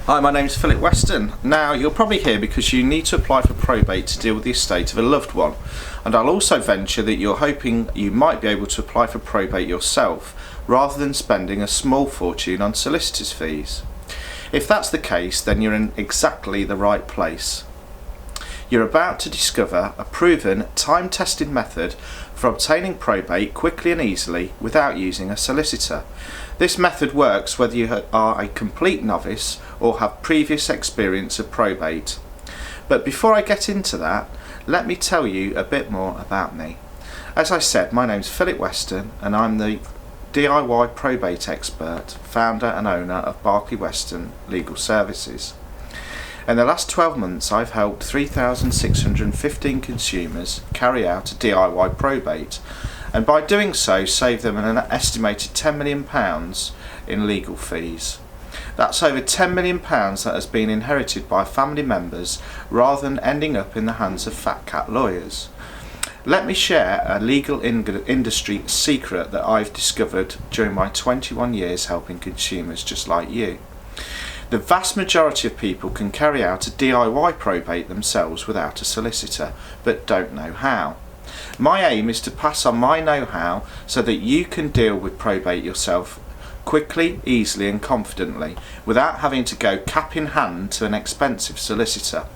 Hi, my name's Philip Weston. Now, you're probably here because you need to apply for probate to deal with the estate of a loved one, and I'll also venture that you're hoping you might be able to apply for probate yourself rather than spending a small fortune on solicitors' fees. If that's the case, then you're in exactly the right place. You're about to discover a proven, time-tested method for obtaining probate quickly and easily without using a solicitor. This method works whether you are a complete novice or have previous experience of probate. But before I get into that, let me tell you a bit more about me. As I said, my name's Philip Weston and I'm the DIY probate expert, founder and owner of Barclay Weston Legal Services. In the last 12 months, I've helped 3,615 consumers carry out a DIY probate, and by doing so, save them an estimated £10 million in legal fees. That's over £10 million that has been inherited by family members rather than ending up in the hands of fat cat lawyers. Let me share a legal industry secret that I've discovered during my 21 years helping consumers just like you. The vast majority of people can carry out a DIY probate themselves without a solicitor, but don't know how. My aim is to pass on my know-how so that you can deal with probate yourself quickly, easily and confidently without having to go cap in hand to an expensive solicitor.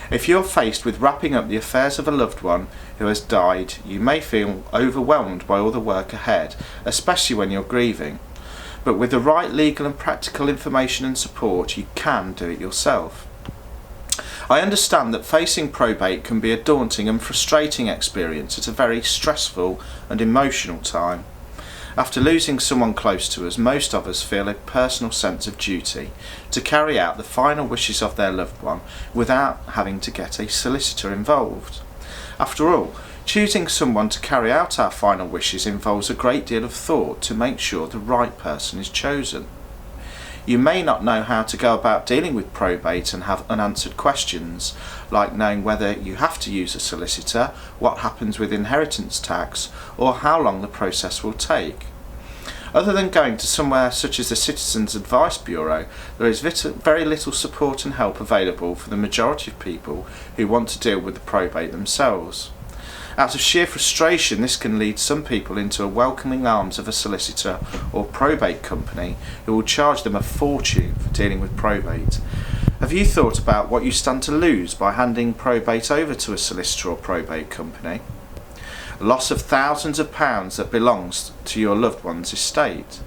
If you're faced with wrapping up the affairs of a loved one who has died, you may feel overwhelmed by all the work ahead, especially when you're grieving. But with the right legal and practical information and support, you can do it yourself. I understand that facing probate can be a daunting and frustrating experience at a very stressful and emotional time. After losing someone close to us, most of us feel a personal sense of duty to carry out the final wishes of their loved one without having to get a solicitor involved. After all, choosing someone to carry out our final wishes involves a great deal of thought to make sure the right person is chosen. You may not know how to go about dealing with probate and have unanswered questions, like knowing whether you have to use a solicitor, what happens with inheritance tax, or how long the process will take. Other than going to somewhere such as the Citizens Advice Bureau, there is very little support and help available for the majority of people who want to deal with the probate themselves. Out of sheer frustration, this can lead some people into a welcoming arms of a solicitor or probate company who will charge them a fortune for dealing with probate. Have you thought about what you stand to lose by handing probate over to a solicitor or probate company? Loss of thousands of pounds that belongs to your loved one's estate.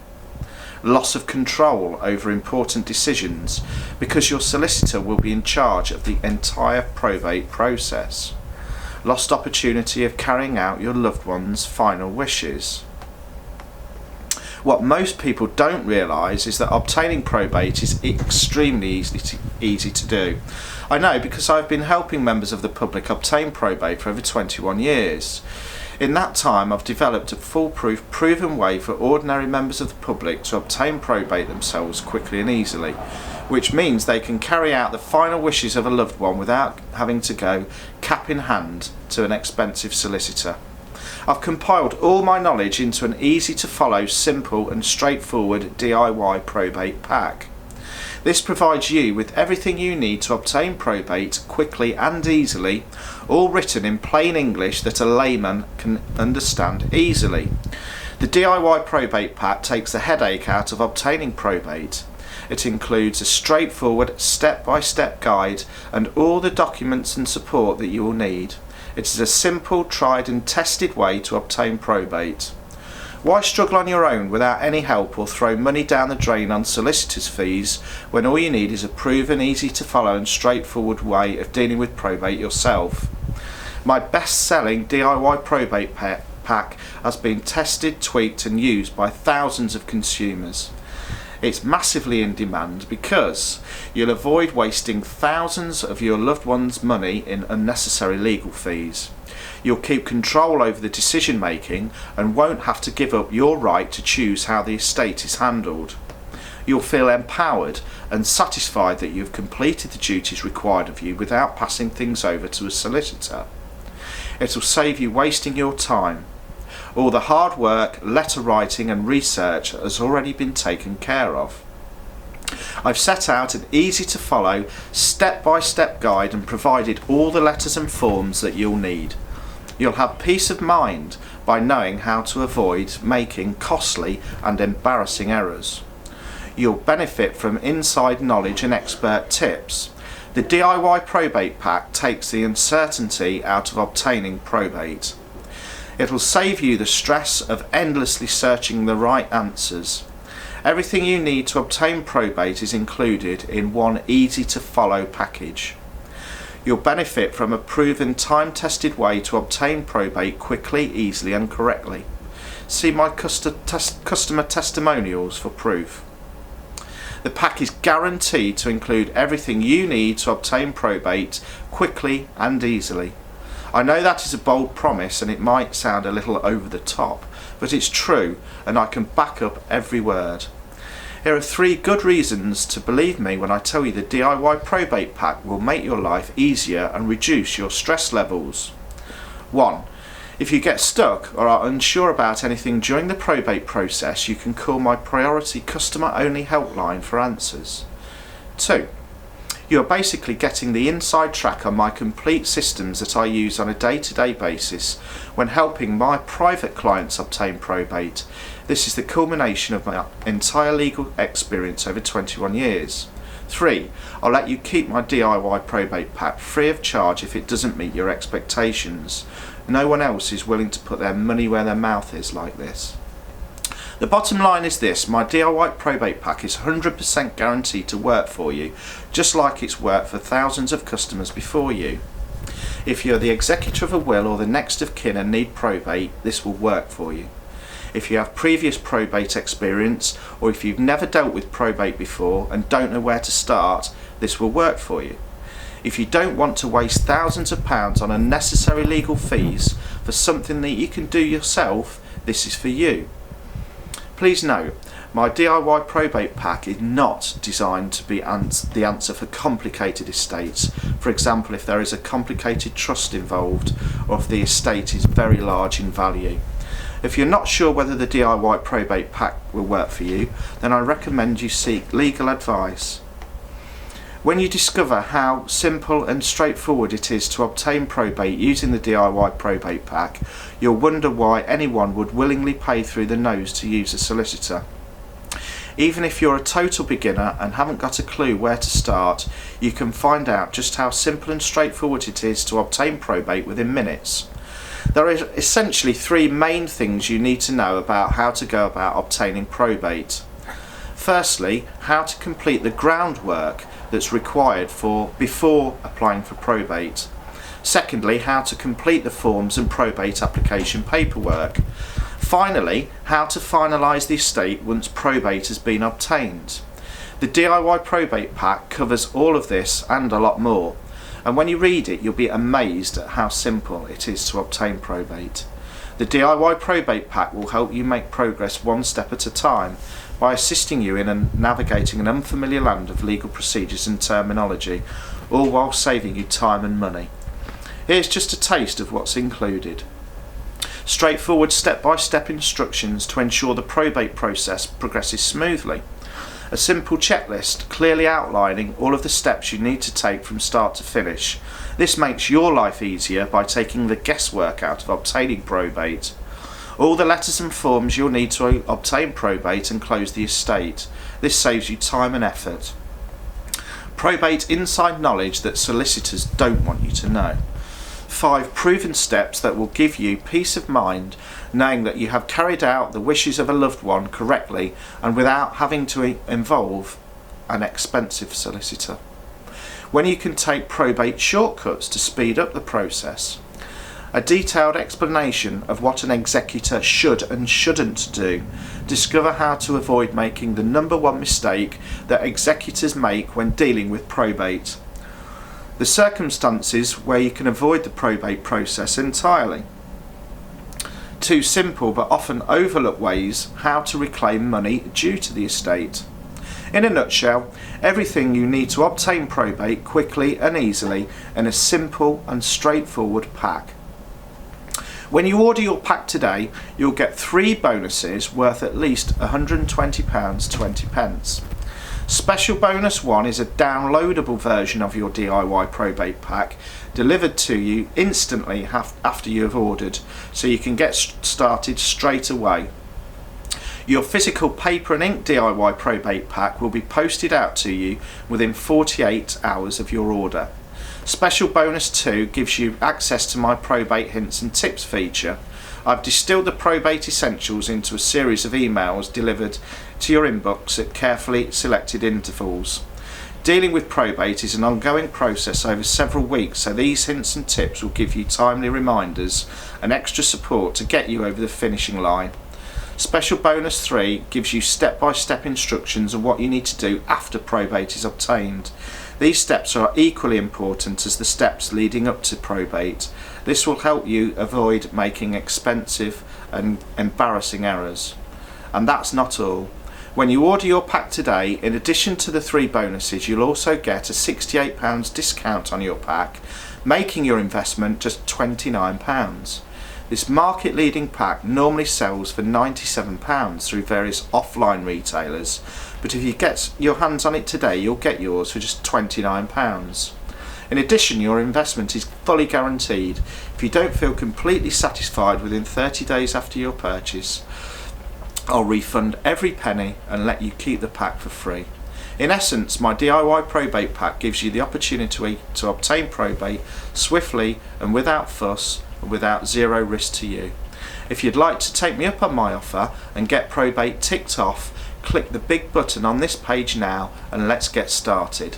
Loss of control over important decisions because your solicitor will be in charge of the entire probate process. Lost opportunity of carrying out your loved one's final wishes. What most people don't realise is that obtaining probate is extremely easy to do. I know because I've been helping members of the public obtain probate for over 21 years. In that time, I've developed a foolproof, proven way for ordinary members of the public to obtain probate themselves quickly and easily, which means they can carry out the final wishes of a loved one without having to go cap in hand to an expensive solicitor. I've compiled all my knowledge into an easy to follow, simple and straightforward DIY probate pack. This provides you with everything you need to obtain probate quickly and easily, all written in plain English that a layman can understand easily. The DIY probate pack takes the headache out of obtaining probate. It includes a straightforward step-by-step guide and all the documents and support that you will need. It is a simple, tried and tested way to obtain probate. Why struggle on your own without any help or throw money down the drain on solicitors' fees when all you need is a proven, easy to follow and straightforward way of dealing with probate yourself? My best-selling DIY probate pack has been tested, tweaked and used by thousands of consumers. It's massively in demand because you'll avoid wasting thousands of your loved one's money in unnecessary legal fees. You'll keep control over the decision making and won't have to give up your right to choose how the estate is handled. You'll feel empowered and satisfied that you've completed the duties required of you without passing things over to a solicitor. It'll save you wasting your time. All the hard work, letter writing and research has already been taken care of. I've set out an easy to follow, step-by-step guide and provided all the letters and forms that you'll need. You'll have peace of mind by knowing how to avoid making costly and embarrassing errors. You'll benefit from inside knowledge and expert tips. The DIY Probate Pack takes the uncertainty out of obtaining probate. It'll save you the stress of endlessly searching the right answers. Everything you need to obtain probate is included in one easy to follow package. You'll benefit from a proven time-tested way to obtain probate quickly, easily and correctly. See my customer testimonials for proof. The pack is guaranteed to include everything you need to obtain probate quickly and easily. I know that is a bold promise and it might sound a little over the top, but it's true and I can back up every word. Here are 3 good reasons to believe me when I tell you the DIY Probate Pack will make your life easier and reduce your stress levels. 1. If you get stuck or are unsure about anything during the probate process, you can call my priority customer only helpline for answers. 2. You are basically getting the inside track on my complete systems that I use on a day-to-day basis when helping my private clients obtain probate. This is the culmination of my entire legal experience over 21 years. 3. I'll let you keep my DIY Probate Pack free of charge if it doesn't meet your expectations. No one else is willing to put their money where their mouth is like this. The bottom line is this: my DIY Probate Pack is 100% guaranteed to work for you, just like it's worked for thousands of customers before you. If you're the executor of a will or the next of kin and need probate, this will work for you. If you have previous probate experience, or if you've never dealt with probate before and don't know where to start, this will work for you. If you don't want to waste thousands of pounds on unnecessary legal fees for something that you can do yourself, this is for you. Please note, my DIY Probate Pack is not designed to be the answer for complicated estates. For example, if there is a complicated trust involved or if the estate is very large in value. If you're not sure whether the DIY Probate Pack will work for you, then I recommend you seek legal advice. When you discover how simple and straightforward it is to obtain probate using the DIY Probate Pack, you'll wonder why anyone would willingly pay through the nose to use a solicitor. Even if you're a total beginner and haven't got a clue where to start, you can find out just how simple and straightforward it is to obtain probate within minutes. There are essentially 3 main things you need to know about how to go about obtaining probate. Firstly, how to complete the groundwork that's required before applying for probate. Secondly, how to complete the forms and probate application paperwork. Finally, how to finalise the estate once probate has been obtained. The DIY Probate Pack covers all of this and a lot more, and when you read it you'll be amazed at how simple it is to obtain probate. The DIY Probate Pack will help you make progress one step at a time by assisting you in navigating an unfamiliar land of legal procedures and terminology, all while saving you time and money. Here's just a taste of what's included. Straightforward step-by-step instructions to ensure the probate process progresses smoothly. A simple checklist clearly outlining all of the steps you need to take from start to finish. This makes your life easier by taking the guesswork out of obtaining probate. All the letters and forms you'll need to obtain probate and close the estate. This saves you time and effort. Probate inside knowledge that solicitors don't want you to know. 5 proven steps that will give you peace of mind knowing that you have carried out the wishes of a loved one correctly and without having to involve an expensive solicitor. When you can take probate shortcuts to speed up the process. A detailed explanation of what an executor should and shouldn't do. Discover how to avoid making the #1 mistake that executors make when dealing with probate. The circumstances where you can avoid the probate process entirely. 2 simple but often overlooked ways how to reclaim money due to the estate. In a nutshell, everything you need to obtain probate quickly and easily in a simple and straightforward pack. When you order your pack today, you'll get 3 bonuses worth at least £120.20. Special bonus 1 is a downloadable version of your DIY probate pack delivered to you instantly after you have ordered, so you can get started straight away. Your physical paper and ink DIY probate pack will be posted out to you within 48 hours of your order. Special bonus 2 gives you access to my probate hints and tips feature. I've distilled the probate essentials into a series of emails delivered to your inbox at carefully selected intervals. Dealing with probate is an ongoing process over several weeks, so these hints and tips will give you timely reminders and extra support to get you over the finishing line. Special bonus 3 gives you step-by-step instructions on what you need to do after probate is obtained. These steps are equally important as the steps leading up to probate. This will help you avoid making expensive and embarrassing errors. And that's not all. When you order your pack today, in addition to the 3 bonuses, you'll also get a £68 discount on your pack, making your investment just £29. This market-leading pack normally sells for £97 through various offline retailers, but if you get your hands on it today, you'll get yours for just £29. In addition, your investment is fully guaranteed. If you don't feel completely satisfied within 30 days after your purchase, I'll refund every penny and let you keep the pack for free. In essence, my DIY probate pack gives you the opportunity to obtain probate swiftly and without fuss, and without zero risk to you. If you'd like to take me up on my offer and get probate ticked off, click the big button on this page now and let's get started.